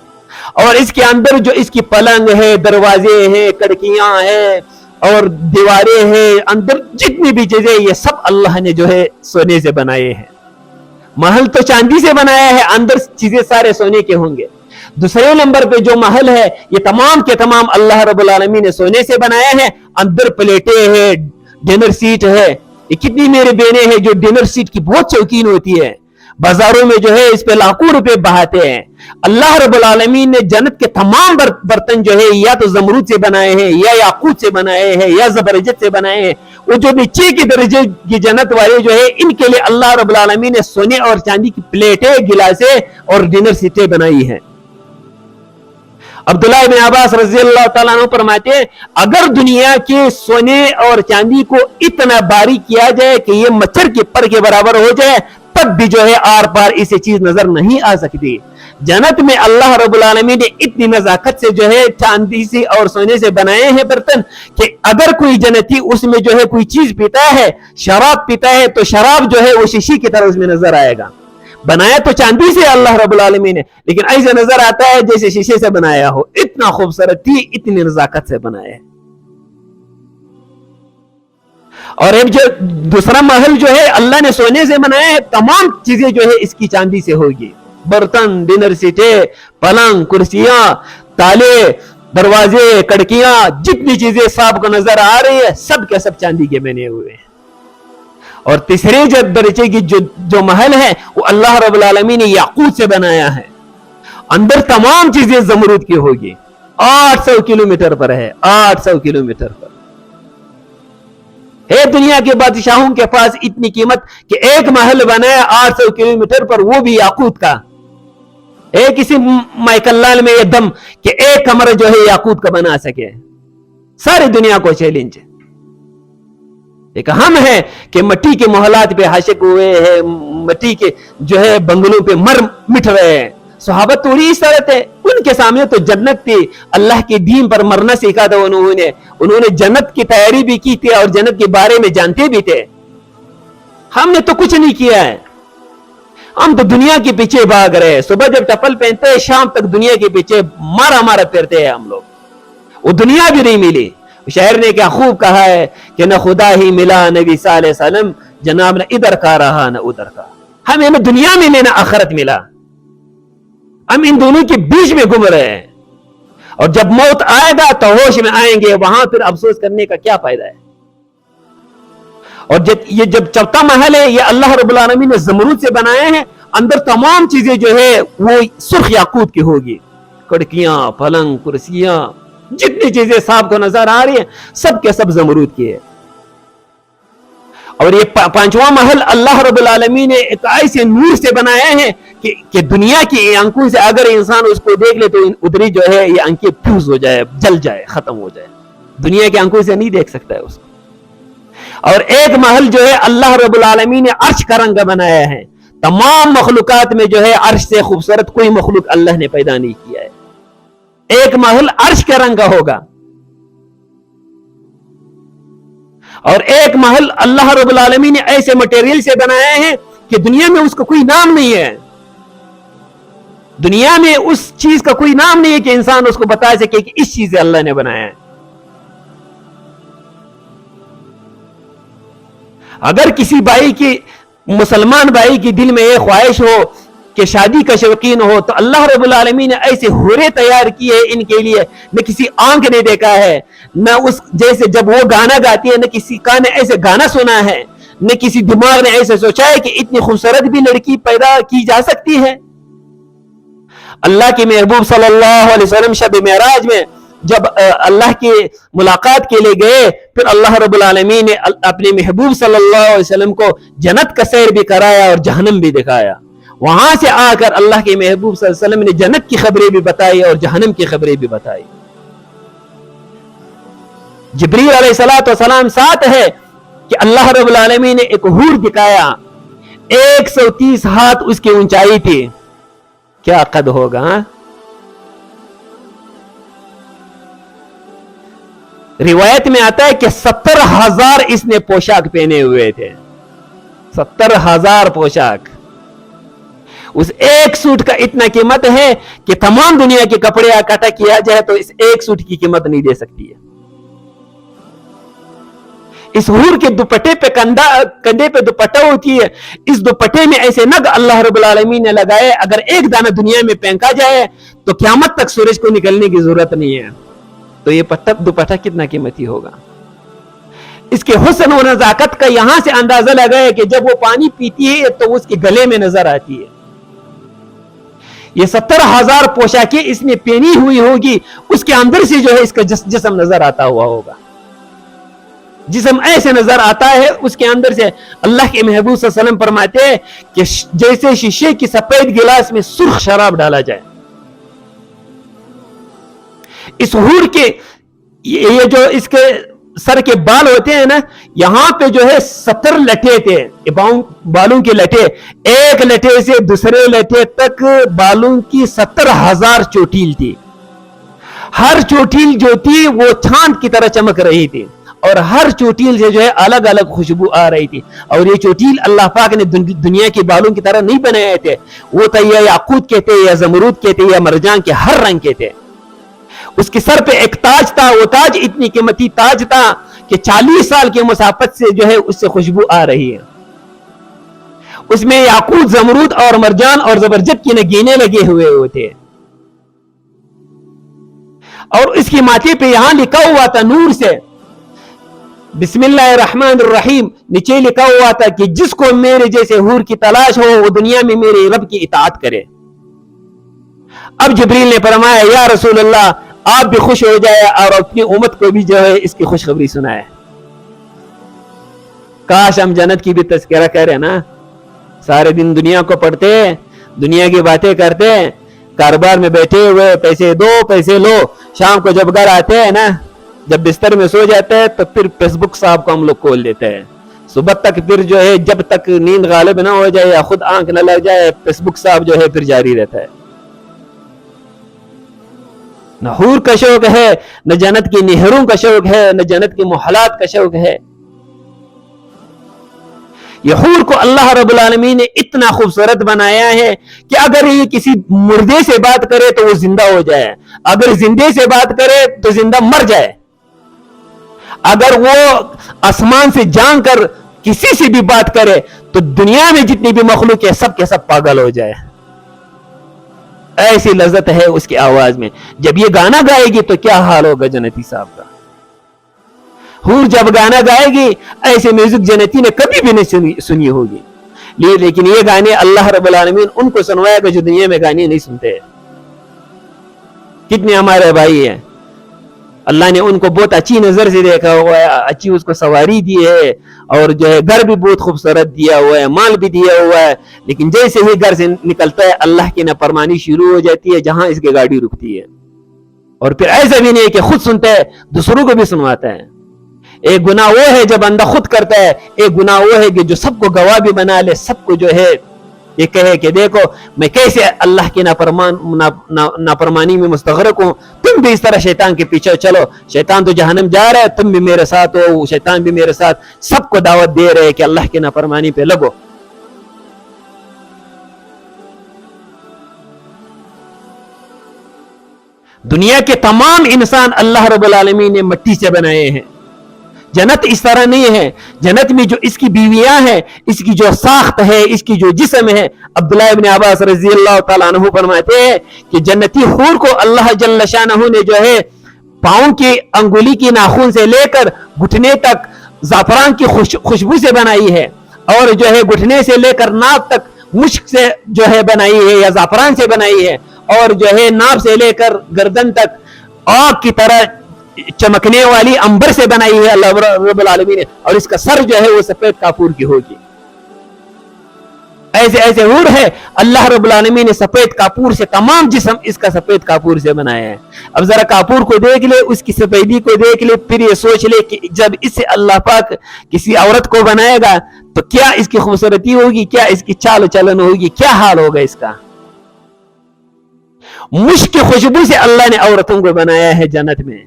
اور اس کے اندر جو اس کی پلنگ ہے, دروازے ہیں, کھڑکیاں ہیں اور دیواریں ہیں, اندر جتنی بھی چیزیں یہ سب اللہ نے جو ہے سونے سے بنائے ہیں. محل تو چاندی سے بنایا ہے, اندر چیزیں سارے سونے کے ہوں گے. دوسرے نمبر پہ جو محل ہے یہ تمام کے تمام اللہ رب العالمین نے سونے سے بنایا ہے. اندر پلیٹیں ہیں, ڈنر سیٹ ہے. یہ کتنی میرے بہنیں ہیں جو ڈنر سیٹ کی بہت شوقین ہوتی ہے, بازاروں میں جو ہے اس پہ لاکھوں روپے بہاتے ہیں. اللہ رب العالمین نے جنت کے تمام برتن جو ہے یا تو زمرود سے بنائے ہیں یا یاقوت سے بنائے ہیں یا زبرجد سے بنائے ہیں. وہ جو نیچے کی درجے کی جنت والے جو ہے ان کے لیے اللہ رب العالمین نے سونے اور چاندی کی پلیٹیں, گلاسیں اور ڈنر سیٹیں بنائی ہیں. عبداللہ بن عباس رضی اللہ تعالیٰ عنہ فرماتے ہیں اگر دنیا کے سونے اور چاندی کو اتنا باریک کیا جائے کہ یہ مچھر کے پر کے برابر ہو جائے تب بھی جو ہے آر پار اسے چیز نظر نہیں آ سکتی. جنت میں اللہ رب العالمین نے اتنی نزاکت سے جو ہے چاندی سے اور سونے سے بنائے ہیں برتن کہ اگر کوئی جنتی اس میں جو ہے کوئی چیز پیتا ہے, شراب پیتا ہے, تو شراب جو ہے وہ شیشی کی طرح اس میں نظر آئے گا. بنایا تو چاندی سے اللہ رب العالمین نے, لیکن ایسے نظر آتا ہے جیسے شیشے سے بنایا ہو. اتنا خوبصورت تھی, اتنی نزاکت سے بنایا ہے. اور ایک جو دوسرا محل جو ہے اللہ نے سونے سے بنایا ہے, تمام چیزیں جو ہے اس کی چاندی سے ہوگی. برتن, ڈنر سیٹیں, پلنگ, کرسیاں, تالے, دروازے, کھڑکیاں, جتنی چیزیں صاحب کو نظر آ رہی ہے سب کے سب چاندی کے بنے ہوئے ہیں. اور تیسرے جو درجے کی جو محل ہے وہ اللہ رب العالمین نے یاقوت سے بنایا ہے. اندر تمام چیزیں زمرود کی ہوگی. 800 کلومیٹر پر ہے, 800 کلومیٹر پر ہے. دنیا کے بادشاہوں کے پاس اتنی قیمت کہ ایک محل بنایا 800 کلومیٹر پر, وہ بھی یاقوت کا. ایک کسی مائیکل لال میں یہ دم کہ ایک کمرہ جو ہے یاقوت کا بنا سکے. ساری دنیا کو چیلنج ہے. ایک ہم ہے کہ مٹی کے محلات پہ عاشق ہوئے ہیں, مٹی کے جو ہے بنگلوں پہ مر مٹ رہے ہیں. صحابہ توڑی اس طرح تھے, ان کے سامنے تو جنت تھی. اللہ کے دین پر مرنا سیکھا تھا انہوں نے جنت کی تیاری بھی کی تھی اور جنت کے بارے میں جانتے بھی تھے. ہم نے تو کچھ نہیں کیا ہے, ہم تو دنیا کے پیچھے بھاگ رہے ہیں. صبح جب چپل پہنتے ہیں شام تک دنیا کے پیچھے مارا پھرتے ہیں ہم لوگ. وہ دنیا بھی نہیں ملی, شاعر نے کیا خوب کہا ہے کہ نہ خدا ہی ملا نبی صلی اللہ علیہ وسلم، جناب نہ ادھر کا رہا نہ ادھر کا، ہمیں نہ دنیا میں نہ آخرت ملا، ہم ان دونوں کے بیچ میں گم رہے ہیں، اور جب موت آئے گا تو ہوش میں آئیں گے، وہاں پھر افسوس کرنے کا کیا فائدہ ہے۔ اور یہ جب چوتھا محل ہے، یہ اللہ رب العالمین نے زمرد سے بنائے ہیں، اندر تمام چیزیں جو ہے وہ سرخ یاقوت کی ہوگی، کھڑکیاں، پلنگ، کرسیاں، جتنی چیزیں صاحب کو نظر آ رہی ہیں سب کے سب زمرد کی ہے۔ اور یہ پانچواں محل اللہ رب العالمین نے ایک ایسے نور سے بنایا ہے کہ دنیا کی آنکھوں سے اگر انسان اس کو دیکھ لے تو ادھری جو ہے یہ آنکھیں فیوز ہو جائے، جل جائے، ختم ہو جائے، دنیا کی آنکھوں سے نہیں دیکھ سکتا ہے اس کو۔ اور ایک محل جو ہے اللہ رب العالمین نے عرش کا رنگ بنایا ہے، تمام مخلوقات میں جو ہے عرش سے خوبصورت کوئی مخلوق اللہ نے پیدا نہیں کیا ہے۔ ایک محل عرش کے رنگ کا ہوگا، اور ایک محل اللہ رب العالمین نے ایسے مٹیریل سے بنایا ہے کہ دنیا میں اس کا کوئی نام نہیں ہے، دنیا میں اس چیز کا کوئی نام نہیں ہے کہ انسان اس کو بتا سکے کہ اس چیز سے اللہ نے بنایا ہے۔ اگر کسی بھائی کی، مسلمان بھائی کی دل میں یہ خواہش ہو کہ شادی کا شوقین ہو تو اللہ رب العالمین نے ایسے حوریں تیار کیے ان کے لیے، نہ کسی آنکھ نے دیکھا ہے، نہ اس جیسے جب وہ گانا گاتی ہے نہ کسی کان نے ایسے گانا سنا ہے، نہ کسی دماغ نے ایسے سوچا ہے کہ اتنی خوبصورت بھی لڑکی پیدا کی جا سکتی ہے۔ اللہ کے محبوب صلی اللہ علیہ وسلم شب معراج میں جب اللہ کی ملاقات کے لیے گئے، پھر اللہ رب العالمین نے اپنے محبوب صلی اللہ علیہ وسلم کو جنت کا سیر بھی کرایا اور جہنم بھی دکھایا۔ وہاں سے آ کر اللہ کے محبوب صلی اللہ علیہ وسلم نے جنت کی خبریں بھی بتائی اور جہنم کی خبریں بھی بتائی۔ جبریل علیہ السلام ساتھ ہے کہ اللہ رب العالمین نے ایک حور دکھایا، 130 ہاتھ اس کی اونچائی تھی، کیا قد ہوگا۔ روایت میں آتا ہے کہ 70,000 اس نے پوشاک پہنے ہوئے تھے، 70,000 پوشاک۔ اس ایک سوٹ کا اتنا قیمت ہے کہ تمام دنیا کے کپڑے اکٹھا کیا جائے تو اس ایک سوٹ کی قیمت نہیں دے سکتی ہے۔ اس حور کے دوپٹے پہ کندھے پہ دوپٹہ ہوتی ہے، اس دوپٹے میں ایسے نگ اللہ رب العالمین نے لگائے، اگر ایک دانہ دنیا میں پھینکا جائے تو قیامت تک سورج کو نکلنے کی ضرورت نہیں ہے۔ تو یہ دوپٹہ کتنا قیمتی ہوگا۔ اس کے حسن و نزاکت کا یہاں سے اندازہ لگائے کہ جب وہ پانی پیتی ہے تو اس کے گلے میں نظر آتی ہے۔ یہ 70,000 پوشاکیں اس نے پہنی ہوئی ہوگی، اس کے اندر سے جو ہے اس کا جسم نظر آتا ہوا ہوگا، جسم ایسے نظر آتا ہے اس کے اندر سے۔ اللہ کے محبوب صلی اللہ علیہ وسلم فرماتے ہیں کہ جیسے شیشے کی سفید گلاس میں سرخ شراب ڈالا جائے۔ اس حور کے یہ جو اس کے سر کے بال ہوتے ہیں نا، یہاں پہ جو ہے 70 لٹے تھے، بالوں کے لٹے، ایک لٹے سے دوسرے لٹے تک بالوں کی 70,000 چوٹیل تھی۔ ہر چوٹیل جو تھی وہ چاند کی طرح چمک رہی تھی، اور ہر چوٹیل سے جو ہے الگ الگ خوشبو آ رہی تھی۔ اور یہ چوٹیل اللہ پاک نے دنیا کے بالوں کی طرح نہیں بنائے تھے، وہ تھا یا یاقوت کے تھے یا زمرود کے تھے یا مرجان کے، ہر رنگ کے تھے۔ اس کے سر پہ ایک تاج تھا، وہ تاج اتنی قیمتی تاج تھا کہ 40 سال کی مسافت سے جو ہے اس سے خوشبو آ رہی ہے۔ اس میں یاقوت، زمرود اور مرجان اور زبرجد کی نگینے لگے ہوئے تھے، اور اس کی ماتھے پہ یہاں لکھا ہوا تھا نور سے بسم اللہ الرحمن الرحیم، نیچے لکھا ہوا تھا کہ جس کو میرے جیسے حور کی تلاش ہو وہ دنیا میں میرے رب کی اطاعت کرے۔ اب جبریل نے فرمایا یا رسول اللہ آپ بھی خوش ہو جائے اور اپنی امت کو بھی جو ہے اس کی خوشخبری سنائے۔ کاش ہم جنت کی بھی تذکرہ کریں نا، سارے دن دنیا کو پڑھتے، دنیا کی باتیں کرتے، کاروبار میں بیٹھے ہوئے پیسے دو پیسے لو، شام کو جب گھر آتے ہیں نا، جب بستر میں سو جاتے ہیں تو پھر فیس بک صاحب کو ہم لوگ کھول دیتے ہیں، صبح تک پھر جو ہے جب تک نیند غالب نہ ہو جائے یا خود آنکھ نہ لگ جائے فیس بک صاحب جو ہے پھر جاری رہتا ہے۔ نہ حور کا شوق ہے، نہ جنت کی نہروں کا شوق ہے، نہ جنت کی محلات کا شوق ہے۔ یہ حور کو اللہ رب العالمین نے اتنا خوبصورت بنایا ہے کہ اگر یہ کسی مردے سے بات کرے تو وہ زندہ ہو جائے، اگر زندے سے بات کرے تو زندہ مر جائے۔ اگر وہ آسمان سے جان کر کسی سے بھی بات کرے تو دنیا میں جتنی بھی مخلوق ہے سب کے سب پاگل ہو جائے. ایسی لذت ہے اس کی آواز میں. جب یہ گانا گائے گی تو کیا حال ہوگا جنتی صاحب کا. حور جب گانا گائے گی ایسے میوزک جنتی نے کبھی بھی نہیں سنی ہوگی. لیکن یہ گانے اللہ رب العالمین ان کو سنوائے گا جو دنیا میں گانے نہیں سنتے. کتنے ہمارے بھائی ہیں اللہ نے ان کو بہت اچھی نظر سے دیکھا ہوا ہے, اچھی اس کو سواری دی ہے, اور جو ہے گھر بھی بہت خوبصورت دیا ہوا ہے, مال بھی دیا ہوا ہے, لیکن جیسے ہی گھر سے نکلتا ہے اللہ کی نافرمانی شروع ہو جاتی ہے جہاں اس کی گاڑی رکتی ہے. اور پھر ایسا بھی نہیں کہ خود سنتا ہے دوسروں کو بھی سنواتا ہے. ایک گناہ وہ ہے جب بندہ خود کرتا ہے, ایک گناہ وہ ہے کہ جو سب کو گواہ بھی بنا لے, سب کو جو ہے یہ کہے کہ دیکھو میں کیسے اللہ کی نافرمانی میں مستغرق ہوں, تم بھی اس طرح شیطان کے پیچھے چلو, شیطان تو جہنم جا رہا ہے, تم بھی میرے ساتھ ہو, شیطان بھی میرے ساتھ, سب کو دعوت دے رہے کہ اللہ کی نافرمانی پہ لگو. دنیا کے تمام انسان اللہ رب العالمین نے مٹی سے بنائے ہیں. جنت اس طرح نہیں ہے. جنت میں جو اس کی بیویاں ہیں, اس کی جو ساخت ہے, اس کی جو جسم ہے, عبداللہ ابن عباس رضی اللہ تعالیٰ عنہ فرماتے ہیں کہ جنتی حور کو اللہ جل شانہ نے جو ہے پاؤں کی انگلی کی ناخن سے لے کر گھٹنے تک زعفران کی خوشبو سے بنائی ہے, اور جو ہے گھٹنے سے لے کر ناک تک مشک سے جو ہے بنائی ہے یا زعفران سے بنائی ہے, اور جو ہے ناف سے لے کر گردن تک آگ کی طرح چمکنے والی انبر سے بنائی ہے اللہ رب العالمین نے, اور اس کا سر جو ہے وہ سفید کافور کی ہوگی. ایسے ایسے حور ہے اللہ رب العالمین نے سفید کافور سے, تمام جسم اس کا سفید کافور سے بنایا ہے. اب ذرا کافور کو دیکھ لے, اس کی سفیدی کو دیکھ لے, پھر یہ سوچ لے کہ جب اس سے اللہ پاک کسی عورت کو بنائے گا تو کیا اس کی خوبصورتی ہوگی, کیا اس کی چال و چلن ہوگی, کیا حال ہوگا اس کا. مشک کی خوشبو سے اللہ نے عورتوں کو بنایا ہے جنت میں,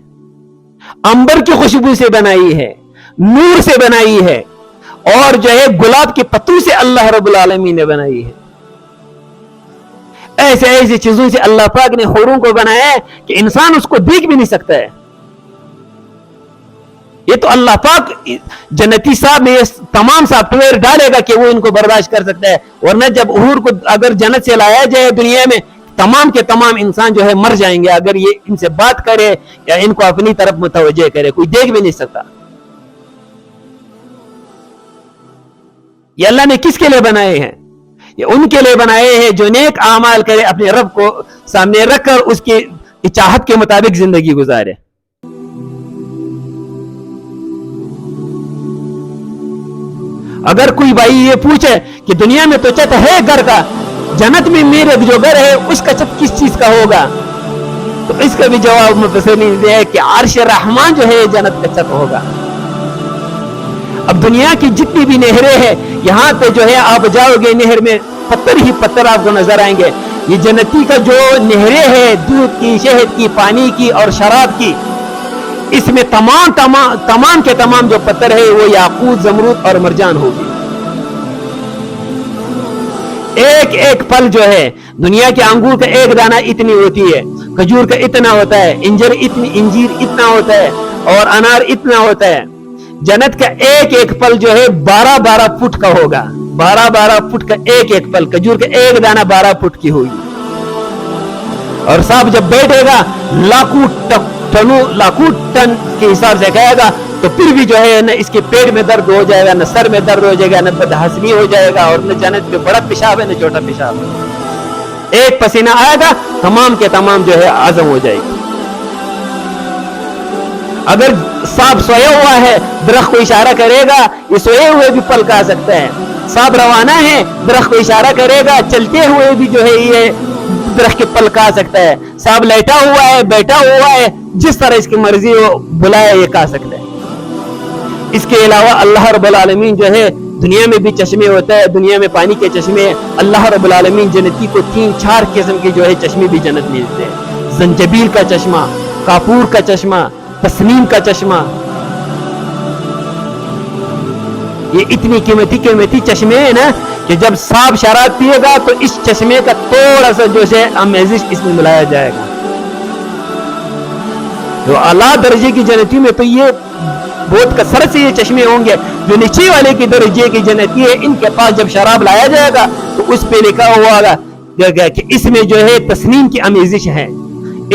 انبر کی خوشبو سے بنائی ہے, نور سے بنائی ہے, اور جو ہے گلاب کے پتوں سے اللہ رب العالمین نے بنائی ہے. ایسے ایسی چیزوں سے اللہ پاک نے حوروں کو بنایا ہے کہ انسان اس کو دیکھ بھی نہیں سکتا ہے. یہ تو اللہ پاک جنتی صاحب میں تمام سافٹ ویئر ڈالے گا کہ وہ ان کو برداشت کر سکتا ہے, ورنہ جب حور کو اگر جنت سے لایا جائے دنیا میں, تمام کے تمام انسان جو ہے مر جائیں گے اگر یہ ان سے بات کرے یا ان کو اپنی طرف متوجہ کرے, کوئی دیکھ بھی نہیں سکتا. یہ اللہ نے کس کے لیے بنائے ہیں؟ یہ ان کے لیے بنائے ہیں جو نیک اعمال کرے, اپنے رب کو سامنے رکھ کر اس کی چاہت کے مطابق زندگی گزارے. اگر کوئی بھائی یہ پوچھے کہ دنیا میں تو چھت ہے گھر کا, جنت میں میرے جو گھر ہے اس کا چھت کس چیز کا ہوگا, تو اس کا بھی جواب مفسرین دیا ہے کہ عرش رحمان جو ہے جنت کا چھت ہوگا. اب دنیا کی جتنی بھی نہریں ہیں یہاں پہ جو ہے آپ جاؤ گے نہر میں پتھر ہی پتھر آپ کو نظر آئیں گے. یہ جنتی کا جو نہریں ہیں دودھ کی, شہد کی, پانی کی اور شراب کی, اس میں تمام کے تمام جو پتھر ہے وہ یاقوت, زمرد اور مرجان ہوگی. ایک ایک پھل جو ہے دنیا کے انگور کا ایک دانہ اتنی ہوتی ہے, کھجور کا اتنا ہوتا ہے, انجیر اتنا ہوتا ہے, اور انار اتنا ہوتا ہے. جنت کا ایک ایک پھل جو ہے 12 فٹ کا ہوگا, 12 فٹ کا ایک ایک پھل, کھجور کا ایک دانہ 12 فٹ کی ہوگی. اور صاحب جب بیٹھے گا لاکھوں ٹن کے حساب سے کہے گا تو پھر بھی جو ہے نہ اس کے پیٹ میں درد ہو جائے گا, نہ سر میں درد ہو جائے گا, نہ بدہضمی ہو جائے گا, اور نہ جنت میں بڑا پیشاب ہے نہ چھوٹا پیشاب ہے. ایک پسینہ آئے گا تمام کے تمام جو ہے ہضم ہو جائے گی. اگر سانپ سویا ہوا ہے درخت کو اشارہ کرے گا, یہ سوئے ہوئے بھی پھل کھا سکتا ہے. سانپ روانہ ہے درخت کو اشارہ کرے گا, چلتے ہوئے بھی جو ہے یہ درخت کے پھل کھا سکتا ہے. سانپ لیٹا ہوا ہے, بیٹھا ہوا ہے, جس طرح اس کی مرضی ہو بلائے یہ کھا سکتا ہے. اس کے علاوہ اللہ رب العالمین جو ہے دنیا میں بھی چشمے ہوتا ہے, دنیا میں پانی کے چشمے, اللہ رب العالمین جنتی کو 3-4 قسم کے جو ہے چشمے بھی جنت میں دیتے ہیں. زنجبیل کا چشمہ, کافور کا چشمہ, تسنیم کا چشمہ. یہ اتنی قیمتی چشمے ہیں نا کہ جب سانپ شراب پیے گا تو اس چشمے کا تھوڑا سا جو ہے آمیزش اس میں ملایا جائے گا. تو اعلیٰ درجے کی جنتی میں تو یہ بہت کثرت سے یہ چشمے ہوں گے جو نیچے والے کی درجے کی جنتی ہے، ان کے پاس جب شراب لایا جائے گا تو اس پہ لکھا ہوا گا کہ اس میں جو ہے تسنیم کی آمیزش ہے،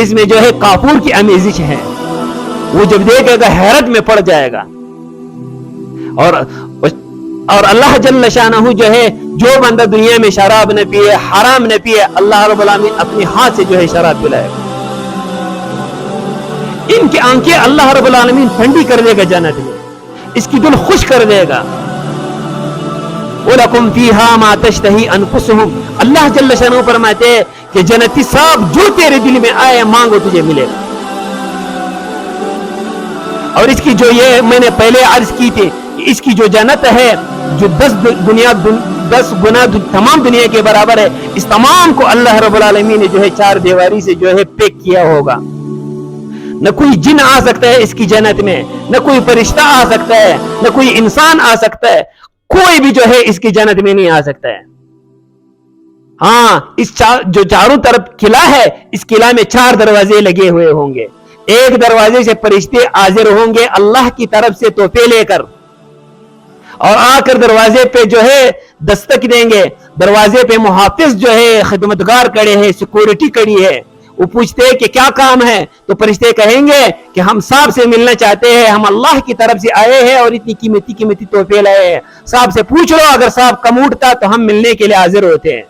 اس میں جو ہے کافور کی آمیزش ہے۔ وہ جب دیکھے گا حیرت میں پڑ جائے گا۔ اور اللہ جل شانہ جو ہے جو بندہ دنیا میں شراب نہ پیے، حرام نہ پیے، اللہ رب العالمین اپنے ہاتھ سے جو ہے شراب پلائے گا۔ ان کی آنکھیں اللہ رب العالمین ٹھنڈی کر دے گا جنت میں، اس کی دل خوش کر دے گا۔ وَلَكُمْ فِيهَا مَا تَشْتَهِي أَنفُسُهُمْ، اللہ جل شانہ فرماتے ہیں کہ جنتی صاحب جو تیرے دل میں آئے مانگو تجھے ملے گا۔ اور اس کی جو یہ میں نے پہلے عرض کی تھی کہ اس کی جو جنت ہے جو 10 گنا تمام دنیا کے برابر ہے، اس تمام کو اللہ رب العالمین نے جو ہے 4 دیواری سے جو ہے پیک کیا ہوگا۔ نہ کوئی جن آ سکتا ہے اس کی جنت میں، نہ کوئی فرشتہ آ سکتا ہے، نہ کوئی انسان آ سکتا ہے، کوئی بھی جو ہے اس کی جنت میں نہیں آ سکتا ہے۔ ہاں، اس جو چاروں طرف قلعہ ہے، اس قلعہ میں 4 دروازے لگے ہوئے ہوں گے۔ ایک دروازے سے فرشتے حاضر ہوں گے اللہ کی طرف سے تحفے لے کر، اور آ کر دروازے پہ جو ہے دستک دیں گے۔ دروازے پہ محافظ جو ہے خدمتگار کھڑے ہیں، سیکورٹی کھڑی ہے۔ وہ پوچھتے ہیں کہ کیا کام ہے، تو فرشتے کہیں گے کہ ہم صاحب سے ملنا چاہتے ہیں، ہم اللہ کی طرف سے آئے ہیں اور اتنی قیمتی تحفے لائے ہیں، صاحب سے پوچھ لو، اگر صاحب کم اٹھتا تو ہم ملنے کے لیے حاضر ہوتے ہیں۔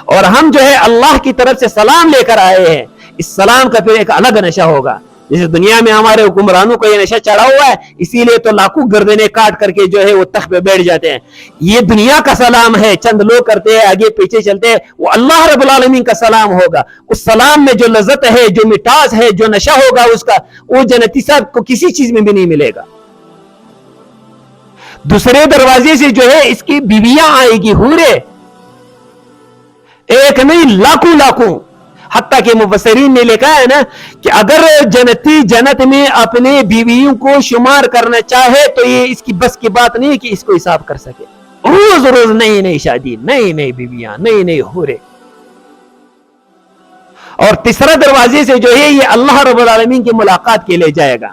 اور ہم جو ہے اللہ کی طرف سے سلام لے کر آئے ہیں۔ اس سلام کا پھر ایک الگ نشہ ہوگا۔ جیسے دنیا میں ہمارے حکمرانوں کو یہ نشہ چڑھا ہوا ہے، اسی لیے تو لاکھوں گردنیں کاٹ کر کے جو ہے وہ تخت پہ بیٹھ جاتے ہیں۔ یہ دنیا کا سلام ہے، چند لوگ کرتے ہیں، آگے پیچھے چلتے ہیں، وہ اللہ رب العالمین کا سلام ہوگا۔ اس سلام میں جو لذت ہے، جو مٹاس ہے، جو نشہ ہوگا اس کا، وہ جنتی صاحب کو کسی چیز میں بھی نہیں ملے گا۔ دوسرے دروازے سے جو ہے اس کی بیویاں آئے گی، حوریں، ایک نہیں لاکھوں، حتیٰ کہ مفسرین نے لکھا ہے نا کہ اگر جنتی جنت میں اپنے بیویوں کو شمار کرنا چاہے تو یہ اس کی بس کی بات نہیں کہ اس کو حساب کر سکے۔ روز نئی شادی، نئی بیویاں، نئی حوریں۔ اور تیسرا دروازے سے جو ہے یہ اللہ رب العالمین کی ملاقات کے لیے جائے گا۔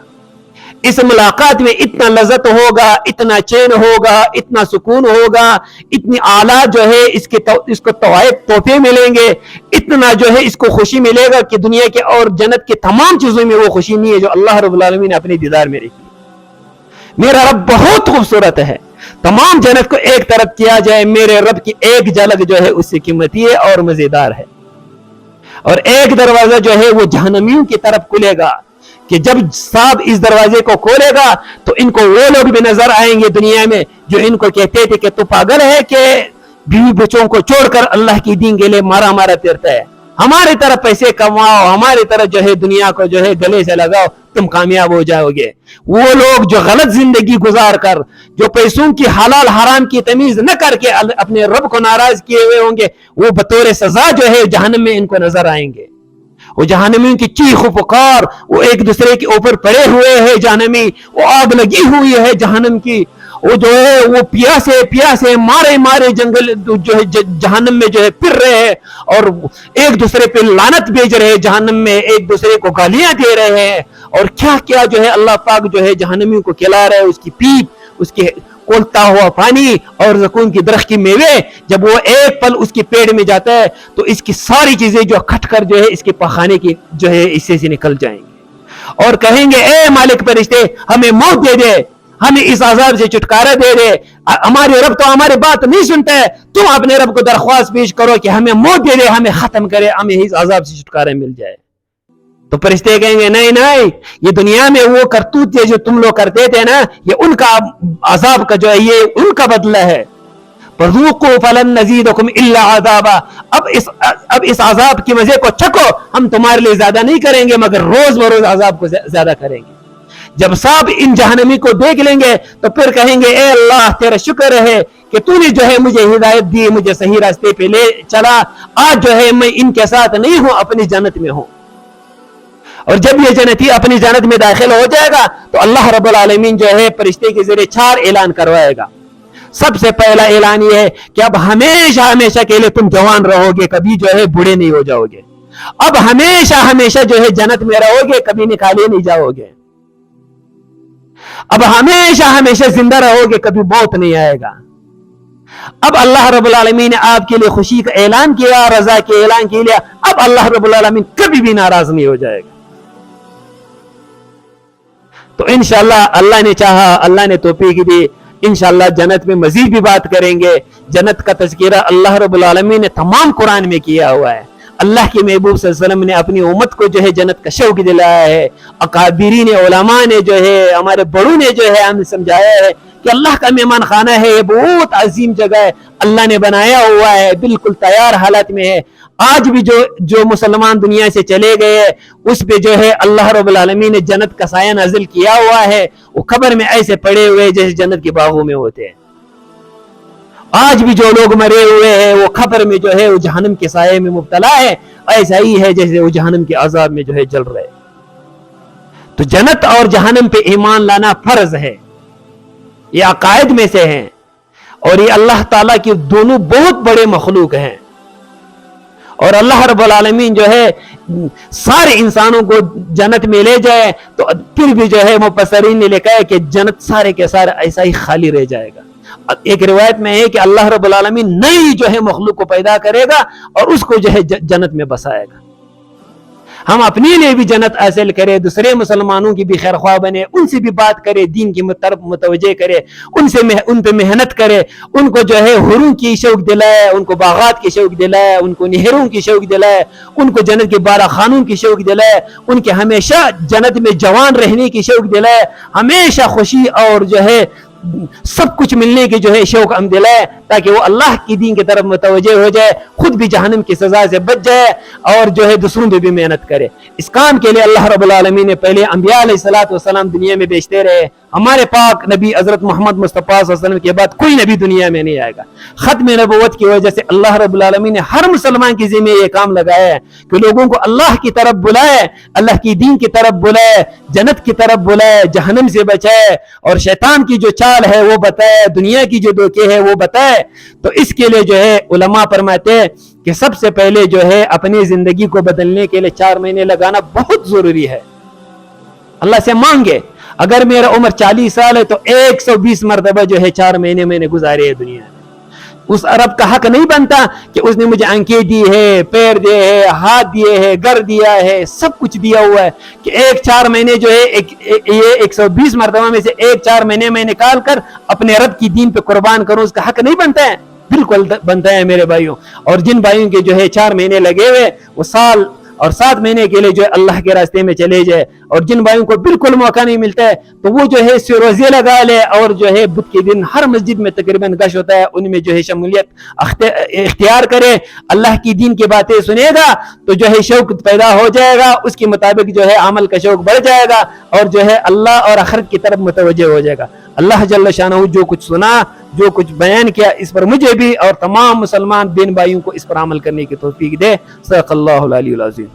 اس ملاقات میں اتنا لذت ہوگا، اتنا چین ہوگا، اتنا سکون ہوگا، اتنی اعلیٰ جو ہے اس کو تحفے ملیں گے، اتنا جو ہے اس کو خوشی ملے گا کہ دنیا کے اور جنت کے تمام چیزوں میں وہ خوشی نہیں ہے جو اللہ رب العالمین نے اپنے دیدار میں رکھی۔ میرا رب بہت خوبصورت ہے، تمام جنت کو ایک طرف کیا جائے، میرے رب کی ایک جھلک جو ہے اس سے قیمتی ہے اور مزیدار ہے۔ اور ایک دروازہ جو ہے وہ جہنمیوں کی طرف کھلے گا کہ جب صاحب اس دروازے کو کھولے گا تو ان کو وہ لوگ بھی نظر آئیں گے دنیا میں جو ان کو کہتے تھے کہ تو پاگل ہے کہ بیوی بچوں کو چھوڑ کر اللہ کی دین کے لیے مارا پھرتا ہے، ہماری طرف پیسے کماؤ، ہماری طرف جو ہے دنیا کو جو ہے گلے سے لگاؤ، تم کامیاب ہو جاؤ گے۔ وہ لوگ جو غلط زندگی گزار کر، جو پیسوں کی حلال حرام کی تمیز نہ کر کے اپنے رب کو ناراض کیے ہوئے ہوں گے، وہ بطور سزا جو ہے جہنم میں ان کو نظر آئیں گے۔ وہ جہنمیوں کی چیخ و پکار، وہ ایک دوسرے کے اوپر پڑے ہوئے ہیں جہنمی، وہ آگ لگی ہوئی ہے جہنم کی، وہ جو ہے وہ پیاسے مارے جنگل جو ہے جہنم میں جو ہے پھر رہے ہیں اور ایک دوسرے پہ لعنت بھیج رہے ہیں، جہنم میں ایک دوسرے کو گالیاں دے رہے ہیں، اور کیا جو ہے اللہ پاک جو ہے جہنمیوں کو کھلا رہا ہے، اس کی پیپ، اس کے کھولتا ہوا پانی اور زقوم کی درخت کی میوے، جب وہ ایک پل اس کے پیٹ میں جاتا ہے تو اس کی ساری چیزیں جو کھٹ کر جو ہے اس کے پخانے کی جو ہے حصے سے نکل جائیں گے اور کہیں گے اے مالک فرشتے ہمیں موت دے دے، ہمیں اس عذاب سے چھٹکارا دے دے، ہمارے رب تو ہماری بات نہیں سنتا ہے، تم اپنے رب کو درخواست پیش کرو کہ ہمیں موت دے دے، ہمیں ختم کرے، ہمیں اس عذاب سے چھٹکارا مل جائے۔ تو فرشتے کہیں گے نہیں، یہ دنیا میں وہ کرتوت جو تم لوگ کرتے تھے نا، یہ ان کا عذاب کا جو ہے یہ ان کا بدلہ ہے۔ فَذُوقُوا فَلَن نَّزِيدَكُمْ إِلَّا عَذَابًا، اب اس عذاب کی مزے کو چکھو، ہم تمہارے لیے زیادہ نہیں کریں گے مگر روز بروز عذاب کو زیادہ کریں گے۔ جب صاحب ان جہنمی کو دیکھ لیں گے تو پھر کہیں گے اے اللہ تیرا شکر ہے کہ تو نے جو ہے مجھے ہدایت دی، مجھے صحیح راستے پہ لے چلا، آج جو ہے میں ان کے ساتھ نہیں ہوں، اپنی جنت میں ہوں۔ اور جب یہ جنتی اپنی جنت میں داخل ہو جائے گا تو اللہ رب العالمین جو ہے فرشتے کے ذریعے 4 اعلان کروائے گا۔ سب سے پہلا اعلان یہ ہے کہ اب ہمیشہ کے لیے تم جوان رہو گے، کبھی جو ہے بوڑھے نہیں ہو جاؤ گے، اب ہمیشہ جو ہے جنت میں رہو گے، کبھی نکالے نہیں جاؤ گے۔ اب ہمیشہ ہمیشہ زندہ رہو گے, کبھی موت نہیں آئے گا. اب اللہ رب العالمین نے آپ کے لیے خوشی کا اعلان کیا, رضا کے اعلان کیا, اب اللہ رب العالمین کبھی بھی ناراض نہیں ہو جائے گا. تو انشاءاللہ اللہ نے چاہا, اللہ نے توفیق دی, انشاءاللہ جنت میں مزید بھی بات کریں گے. جنت کا تذکرہ اللہ رب العالمین نے تمام قرآن میں کیا ہوا ہے. اللہ کے محبوب صلی اللہ علیہ وسلم نے اپنی امت کو جو ہے جنت کا شوق دلایا ہے. اکابرین علماء نے جو ہے, ہمارے بڑوں نے جو ہے ہمیں سمجھایا ہے کہ اللہ کا مہمان خانہ ہے, یہ بہت عظیم جگہ ہے, اللہ نے بنایا ہوا ہے, بالکل تیار حالت میں ہے. آج بھی جو مسلمان دنیا سے چلے گئے اس پہ جو ہے اللہ رب العالمین نے جنت کا سایہ نازل کیا ہوا ہے. وہ قبر میں ایسے پڑے ہوئے جیسے جنت کے باغوں میں ہوتے ہیں. آج بھی جو لوگ مرے ہوئے ہیں وہ قبر میں جو ہے وہ جہنم کے سائے میں مبتلا ہے, ایسا ہی ہے جیسے وہ جہنم کے عذاب میں جو ہے جل رہے. تو جنت اور جہنم پہ ایمان لانا فرض ہے, یہ عقائد میں سے ہیں, اور یہ اللہ تعالیٰ کی دونوں بہت بڑے مخلوق ہیں. اور اللہ رب العالمین جو ہے سارے انسانوں کو جنت میں لے جائے تو پھر بھی جو ہے مفسرین نے لکھا ہے کہ جنت سارے کے سارے ایسا ہی خالی رہ جائے گا. ایک روایت میں ہے کہ اللہ رب العالمین نئی جو ہے مخلوق کو پیدا کرے گا اور اس کو جو ہے جنت میں بسائے گا. ہم اپنے لیے بھی جنت حاصل کرے, دوسرے مسلمانوں کی بھی خیر خواہ بنے, ان سے بھی بات کرے, دین کی طرف متوجہ کرے, ان پہ محنت کرے, ان کو جو ہے حوروں کی شوق دلائے, ان کو باغات کی شوق دلائے, ان کو نہروں کی شوق دلائے, ان کو جنت کے بالا خانوں کی شوق دلائے, ان کے ہمیشہ جنت میں جوان رہنے کی شوق دلائے, ہمیشہ خوشی اور جو ہے سب کچھ ملنے کی جو ہے شوق ہم دلائے, تاکہ وہ اللہ کی دین کی طرف متوجہ ہو جائے, خود بھی جہنم کی سزا سے بچ جائے اور جو ہے دوسروں پہ بھی محنت کرے. اس کام کے لیے اللہ رب العالمین نے پہلے انبیاء علیہ الصلوۃ والسلام دنیا میں بھیجتے رہے. ہمارے پاک نبی حضرت محمد مصطفیٰ صلی اللہ علیہ وسلم کے بعد کوئی نبی دنیا میں نہیں آئے گا. ختم نبوت کی وجہ سے اللہ رب العالمین نے ہر مسلمان کے ذمہ یہ کام لگایا ہے کہ لوگوں کو اللہ کی طرف بلائے, اللہ کی دین کی طرف بلائے, جنت کی طرف بلائے, جہنم سے بچائے, اور شیطان کی جو چال ہے وہ بتائے, دنیا کی جو دھوکے ہے وہ بتائے. تو اس کے لیے جو ہے علماء فرماتے ہیں کہ سب سے پہلے جو ہے اپنی زندگی کو بدلنے کے لیے 4 مہینے لگانا بہت ضروری ہے. اللہ سے مانگے, اگر میرا عمر 40 سال ہے تو 120 مرتبہ جو ہے 4 مہینے میں نے گزارے ہیں دنیا میں. اس عرب کا حق نہیں بنتا کہ اس نے مجھے آنکھیں دی ہے, پیر دیے ہے, ہاتھ دیے ہے, گھر دیا ہے, سب کچھ دیا ہوا ہے, کہ 4 مہینے جو ہے یہ 120 مرتبہ میں سے 4 مہینے میں نکال کر اپنے رب کی دین پہ قربان کروں, اس کا حق نہیں بنتا ہے. بالکل بنتا ہے میرے بھائیوں. اور جن بھائیوں کے جو ہے 4 مہینے لگے ہوئے وہ سال اور 7 مہینے کے لیے جو ہے اللہ کے راستے میں چلے جائے, اور جن بھائیوں کو بالکل موقع نہیں ملتا ہے تو وہ جو ہے روزے لگا لے, اور جو ہے بدھ کے دن ہر مسجد میں تقریباً گش ہوتا ہے, ان میں جو ہے شمولیت اختیار کرے, اللہ کی دین کی باتیں سنے گا تو جو ہے شوق پیدا ہو جائے گا, اس کے مطابق جو ہے عمل کا شوق بڑھ جائے گا, اور جو ہے اللہ اور آخرت کی طرف متوجہ ہو جائے گا. اللہ جل شانہ جو کچھ سنا, جو کچھ بیان کیا, اس پر مجھے بھی اور تمام مسلمان بہن بھائیوں کو اس پر عمل کرنے کی توفیق دے. صدق اللہ العلی العظیم.